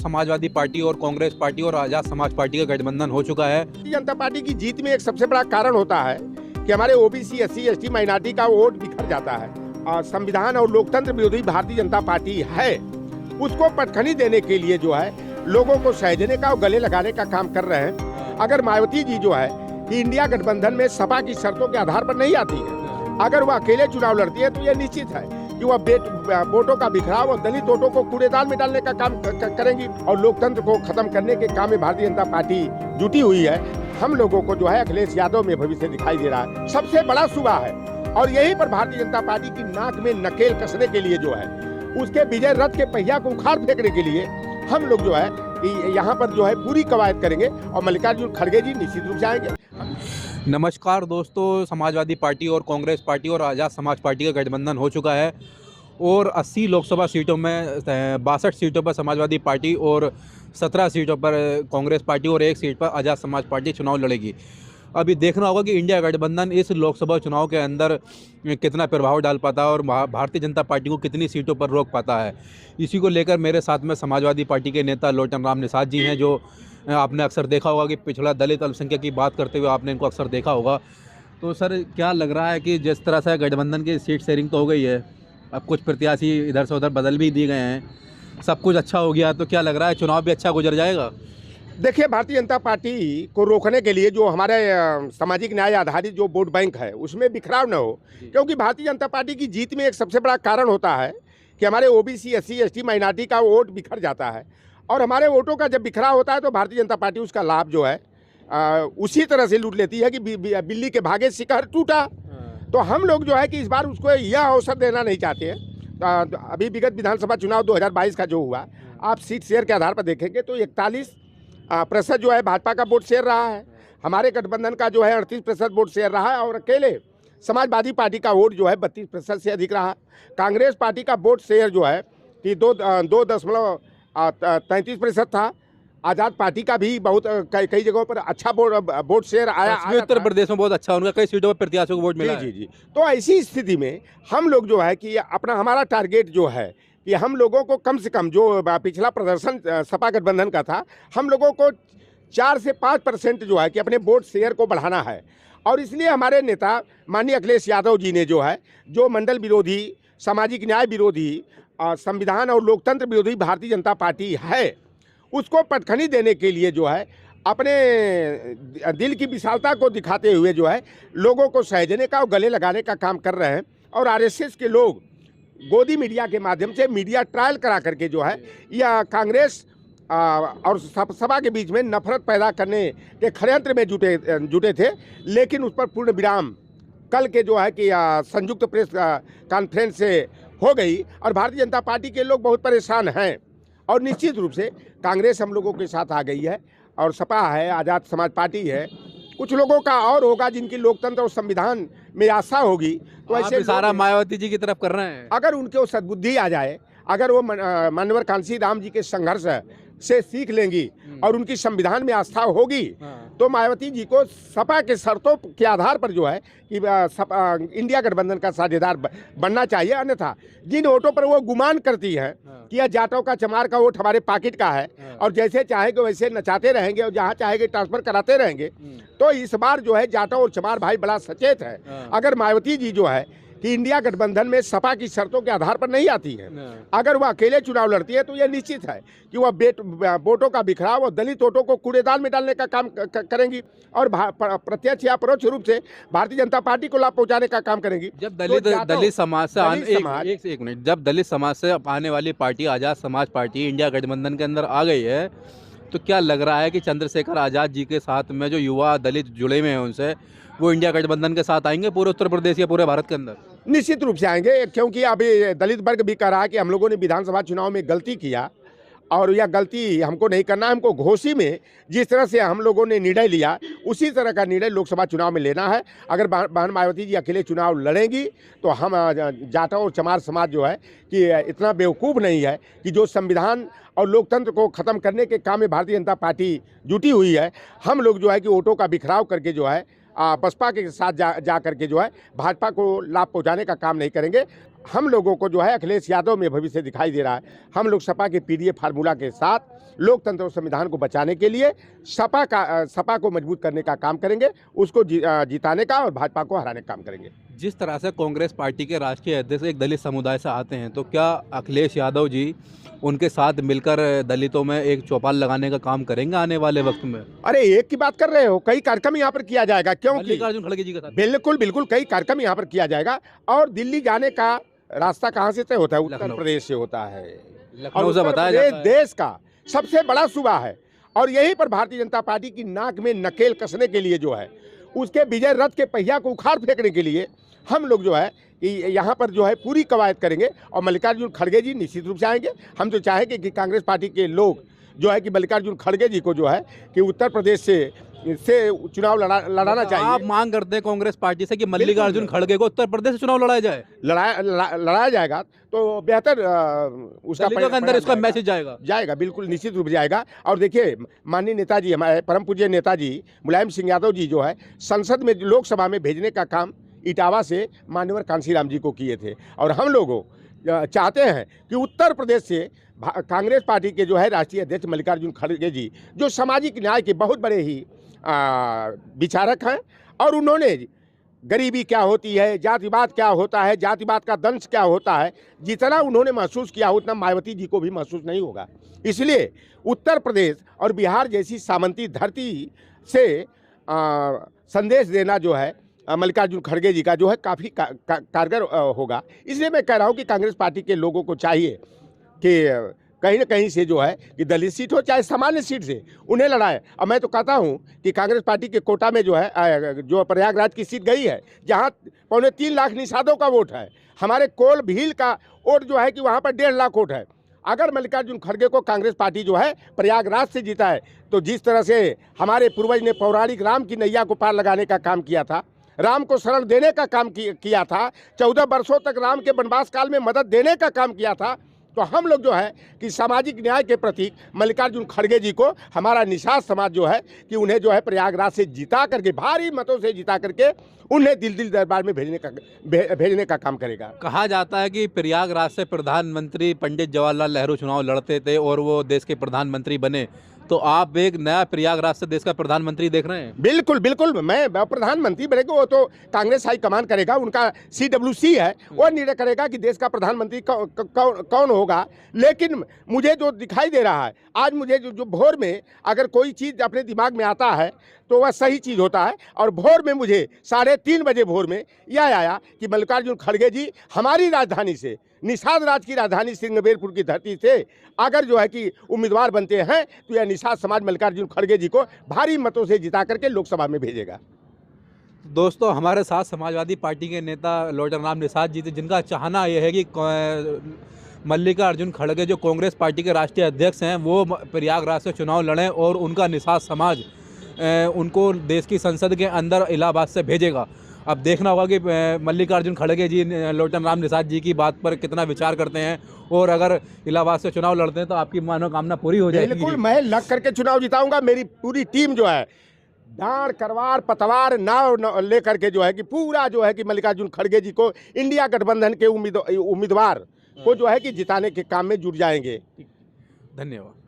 Samajwadi party और Congress party और Azad Samaj party का गठबंधन हो चुका है। भारतीय जनता पार्टी की जीत में एक सबसे बड़ा कारण होता है कि हमारे ओबीसी एससी एसटी माइनॉरिटी का वोट बिखर जाता है। और संविधान और लोकतंत्र विरोधी भारतीय जनता पार्टी है, उसको पटखनी देने के लिए जो है लोगों को सहेजने का और गले लगाने का काम कर रहे हैं। अगर मायावती जी जो है कि इंडिया गठबंधन में सपा की शर्तों के आधार पर नहीं आती है, अगर वह अकेले चुनाव लड़ती है तो यह निश्चित है कि वह वोटों का बिखराव और दलित वोटों को कूड़ेदान में डालने का काम करेंगी और लोकतंत्र को खत्म करने के काम में भारतीय जनता पार्टी जुटी हुई है। हम लोगों को जो है अखिलेश यादव में भविष्य दिखाई दे रहा है, सबसे बड़ा सूबा है और यहीं पर भारतीय जनता पार्टी की नाक में नकेल कसने के लिए जो है उसके विजय रथ के पहिया को उखाड़ फेंकने के लिए हम लोग जो है यहाँ पर जो है पूरी कवायद करेंगे और मल्लिकार्जुन खड़गे जी निश्चित रूप से आएंगे। नमस्कार दोस्तों, समाजवादी पार्टी और कांग्रेस पार्टी और आजाद समाज पार्टी का गठबंधन हो चुका है और 80 लोकसभा सीटों में 62 सीटों पर समाजवादी पार्टी और 17 सीटों पर कांग्रेस पार्टी और 1 सीट पर आजाद समाज पार्टी चुनाव लड़ेगी। अभी देखना होगा कि इंडिया गठबंधन इस लोकसभा चुनाव के अंदर कितना प्रभाव डाल पाता है और भारतीय जनता पार्टी को कितनी सीटों पर रोक पाता है। इसी को लेकर मेरे साथ में समाजवादी पार्टी के नेता लोटन राम निषाद जी हैं, जो आपने अक्सर देखा होगा कि पिछड़ा दलित अल्पसंख्यक की बात करते हुए आपने इनको अक्सर देखा होगा। तो सर, क्या लग रहा है कि जिस तरह से गठबंधन की सीट शेयरिंग तो हो गई है, अब कुछ प्रत्याशी इधर से उधर बदल भी दिए गए हैं, सब कुछ अच्छा हो गया, तो क्या लग रहा है चुनाव भी अच्छा गुजर जाएगा? देखिए, भारतीय जनता पार्टी को रोकने के लिए जो हमारे सामाजिक न्याय आधारित जो वोट बैंक है उसमें बिखराव न हो, क्योंकि भारतीय जनता पार्टी की जीत में एक सबसे बड़ा कारण होता है कि हमारे ओबीसी एससी एसटी माइनॉरिटी का वोट बिखर जाता है और हमारे वोटों का जब बिखराव होता है तो भारतीय जनता पार्टी उसका लाभ जो है उसी तरह से लूट लेती है कि बिल्ली के भागे शिकार टूटा। तो हम लोग जो है कि इस बार उसको यह अवसर देना नहीं चाहते हैं। अभी विगत विधानसभा चुनाव 2022 का जो हुआ, आप सीट शेयर के आधार पर देखेंगे तो 41% जो है भाजपा का वोट शेयर रहा है, हमारे गठबंधन का जो है 38% वोट शेयर रहा है और अकेले समाजवादी पार्टी का वोट जो है 32% से अधिक रहा। कांग्रेस पार्टी का वोट शेयर जो है कि 2.33% था। आजाद पार्टी का भी बहुत कई जगहों पर अच्छा वोट शेयर आया। उत्तर प्रदेश में बहुत अच्छा, उनका कई सीटों पर प्रत्याशियों को वोट मिला है। जी। तो ऐसी स्थिति में हम लोग जो है कि हमारा टारगेट जो है कि हम लोगों को कम से कम जो पिछला प्रदर्शन सपा गठबंधन का था, हम लोगों को 4 से 5% जो है कि अपने वोट शेयर को बढ़ाना है और इसलिए हमारे नेता माननीय अखिलेश यादव जी ने जो है जो मंडल विरोधी, सामाजिक न्याय विरोधी, संविधान और लोकतंत्र विरोधी भारतीय जनता पार्टी है, उसको पटखनी देने के लिए जो है अपने दिल की विशालता को दिखाते हुए जो है लोगों को सहेजने का और गले लगाने का काम कर रहे हैं। और आरएसएस के लोग गोदी मीडिया के माध्यम से मीडिया ट्रायल करा करके जो है या कांग्रेस और सपा के बीच में नफरत पैदा करने के षड्यंत्र में जुटे थे, लेकिन उस पर पूर्ण विराम कल के जो है कि संयुक्त प्रेस कॉन्फ्रेंस से हो गई और भारतीय जनता पार्टी के लोग बहुत परेशान हैं और निश्चित रूप से कांग्रेस हम लोगों के साथ आ गई है और सपा है, आजाद समाज पार्टी है, कुछ लोगों का और होगा जिनकी लोकतंत्र और संविधान में आस्था होगी। तो ऐसे सारा मायावती जी की तरफ कर रहे हैं। अगर उनके सद्बुद्धि आ जाए, अगर वो मानवर कांसी राम जी के संघर्ष से सीख लेंगी और उनकी संविधान में आस्था होगी तो मायावती जी को सपा के शर्तों के आधार पर जो है कि इंडिया गठबंधन का साझेदार बनना चाहिए। अन्यथा जिन वोटों पर वो गुमान करती है कि यह जाटों का चमार का वोट हमारे पॉकेट का है और जैसे चाहेंगे वैसे नचाते रहेंगे और जहाँ चाहेंगे ट्रांसफर कराते रहेंगे, तो इस बार जो है जाटों और चमार भाई बड़ा सचेत है। अगर मायावती जी जो है कि इंडिया गठबंधन में सपा की शर्तों के आधार पर नहीं आती है, अगर वह अकेले चुनाव लड़ती है तो यह निश्चित है कि वह वोटों का बिखराव और दलित वोटों को कूड़ेदान में डालने का काम करेंगी और प्रत्यक्ष या परोक्ष रूप से भारतीय जनता पार्टी को लाभ पहुंचाने का काम करेंगी। जब दलित समाज से एक मिनट, जब दलित समाज से आने वाली party Azad Samaj party India गठबंधन के अंदर आ गई है, तो क्या लग रहा है कि चंद्रशेखर आजाद जी के साथ में जो युवा दलित जुड़े हुए हैं उनसे, वो इंडिया गठबंधन के साथ आएंगे पूरे उत्तर प्रदेश या पूरे भारत के अंदर? निश्चित रूप से आएंगे, क्योंकि अभी दलित वर्ग भी कह रहा है कि हम लोगों ने विधानसभा चुनाव में गलती किया और यह गलती हमको नहीं करना है। हमको घोषी में जिस तरह से हम लोगों ने निर्णय लिया उसी तरह का निर्णय लोकसभा चुनाव में लेना है। अगर बहन मायावती जी अकेले चुनाव लड़ेंगी तो हम जाटा और चमार समाज जो है कि इतना बेवकूफ़ नहीं है कि जो संविधान और लोकतंत्र को ख़त्म करने के काम में भारतीय जनता पार्टी जुटी हुई है। हम लोग जो है कि वोटों का बिखराव करके जो है बसपा के साथ जा करके जो है भाजपा को लाभ पहुंचाने का काम नहीं करेंगे। हम लोगों को जो है अखिलेश यादव में भविष्य दिखाई दे रहा है। हम लोग सपा के पीडीए फार्मूला के साथ लोकतंत्र और संविधान को बचाने के लिए सपा को मजबूत करने का काम करेंगे, उसको जिताने का और भाजपा को हराने का काम करेंगे। जिस तरह से कांग्रेस पार्टी के राष्ट्रीय अध्यक्ष एक दलित समुदाय से आते हैं, तो क्या अखिलेश यादव जी उनके साथ मिलकर दलितों में एक चौपाल लगाने का काम करेंगे आने वाले वक्त में? अरे एक की बात कर रहे हो, कई कार्यक्रम यहाँ पर किया जाएगा, क्योंकि मल्लिकार्जुन खड़गे जी के साथ बिल्कुल बिल्कुल कई कार्यक्रम यहाँ पर किया जाएगा। और दिल्ली जाने का रास्ता कहाँ से तय होता है? उत्तर लखनऊ। प्रदेश से होता है। लखनऊ और से उत्तर बताया प्रदेश जाता है। देश का सबसे बड़ा सूबा है, और यहीं पर भारतीय जनता पार्टी की नाक में नकेल कसने के लिए जो है, उसके विजय रथ के पहिया को उखाड़ फेंकने के लिए हम लोग जो है कि यहाँ पर जो है पूरी कवायद करेंगे। और मल्लिकार्जुन खड़गे जी निश्चित रूप से आएंगे। हम तो चाहेंगे कि कांग्रेस पार्टी के लोग जो है कि मल्लिकार्जुन खड़गे जी को जो है कि उत्तर प्रदेश से चुनाव लड़ाना चाहिए। आप मांग करते हैं कांग्रेस पार्टी से कि मल्लिकार्जुन खड़गे को उत्तर प्रदेश से चुनाव लड़ाया जाए, लड़ाया जाएगा तो बेहतर उसका दलितों के अंदर इसका मैसेज जाएगा, बिल्कुल निश्चित रूप से जाएगा। और देखिए माननीय नेताजी, हमारे परम पूज्य नेताजी मुलायम सिंह यादव जी जो है संसद में लोकसभा में भेजने का काम इटावा से मान्यवर कांशीराम जी को किए थे। और हम लोगों चाहते हैं कि उत्तर प्रदेश से कांग्रेस पार्टी के जो है राष्ट्रीय अध्यक्ष मल्लिकार्जुन खड़गे जी, जो सामाजिक न्याय के बहुत बड़े ही विचारक हैं, और उन्होंने गरीबी क्या होती है, जातिवाद क्या होता है, जातिवाद का दंश क्या होता है, जितना उन्होंने महसूस किया उतना मायावती जी को भी महसूस नहीं होगा। इसलिए उत्तर प्रदेश और बिहार जैसी सामंती धरती से संदेश देना जो है मल्लिकार्जुन खड़गे जी का जो है काफ़ी कारगर होगा। इसलिए मैं कह रहा हूँ कि कांग्रेस पार्टी के लोगों को चाहिए कि कहीं न कहीं से जो है कि दलित सीट हो चाहे सामान्य सीट से उन्हें लड़ाए। और मैं तो कहता हूं कि कांग्रेस पार्टी के कोटा में जो है जो प्रयागराज की सीट गई है, जहां 3.25 लाख निषादों का वोट है, हमारे कोल भील का वोट जो है कि वहां पर 1.5 लाख वोट है। अगर मल्लिकार्जुन खड़गे को कांग्रेस पार्टी जो है प्रयागराज से जीता है, तो जिस तरह से हमारे पूर्वज ने पौराणिक राम की नैया को पार लगाने का काम किया था, राम को शरण देने का काम किया था, 14 वर्षों तक राम के वनवास काल में मदद देने का काम किया था, तो हम लोग जो है कि सामाजिक न्याय के प्रतीक मल्लिकार्जुन खड़गे जी को हमारा निषाद समाज जो है कि उन्हें जो है प्रयागराज से जिता करके, भारी मतों से जिता करके उन्हें दिल दरबार में भेजने का काम करेगा। कहा जाता है कि प्रयागराज से प्रधानमंत्री पंडित जवाहरलाल नेहरू चुनाव लड़ते थे और वो देश के प्रधानमंत्री बने, तो आप एक नया प्रयागराज से देश का प्रधानमंत्री देख रहे हैं? बिल्कुल बिल्कुल, मैं प्रधानमंत्री बनेगा वो तो कांग्रेस हाईकमान करेगा, उनका CWC है, वो निर्णय करेगा कि देश का प्रधानमंत्री कौन होगा। लेकिन मुझे जो दिखाई दे रहा है आज, मुझे जो भोर में अगर कोई चीज़ अपने दिमाग में आता है तो वह सही चीज़ होता है। और भोर में मुझे 3:30 बजे भोर में यह आया कि मल्लिकार्जुन खड़गे जी हमारी राजधानी से, निषाद राज की राजधानी सिंगबेरपुर की धरती से अगर जो है कि उम्मीदवार बनते हैं, तो यह निषाद समाज मल्लिकार्जुन खड़गे जी को भारी मतों से जिता करके लोकसभा में भेजेगा। दोस्तों, हमारे साथ समाजवादी पार्टी के नेता लोटन राम निषाद जी थे, जिनका चाहना यह है कि मल्लिकार्जुन खड़गे जो कांग्रेस पार्टी के राष्ट्रीय अध्यक्ष हैं, वो प्रयागराज से चुनाव लड़ें और उनका निषाद समाज उनको देश की संसद के अंदर इलाहाबाद से भेजेगा। अब देखना होगा कि मल्लिकार्जुन खड़गे जी लोटन राम निषाद जी की बात पर कितना विचार करते हैं, और अगर इलाहाबाद से चुनाव लड़ते हैं तो आपकी मनोकामना पूरी हो जाएगी। बिल्कुल, मैं लग करके चुनाव जिताऊंगा। मेरी पूरी टीम जो है दांड करवार पतवार नाव लेकर के जो है कि पूरा जो है कि मल्लिकार्जुन खड़गे जी को इंडिया गठबंधन के उम्मीदवार को जो है कि जिताने के काम में जुट जाएंगे। धन्यवाद।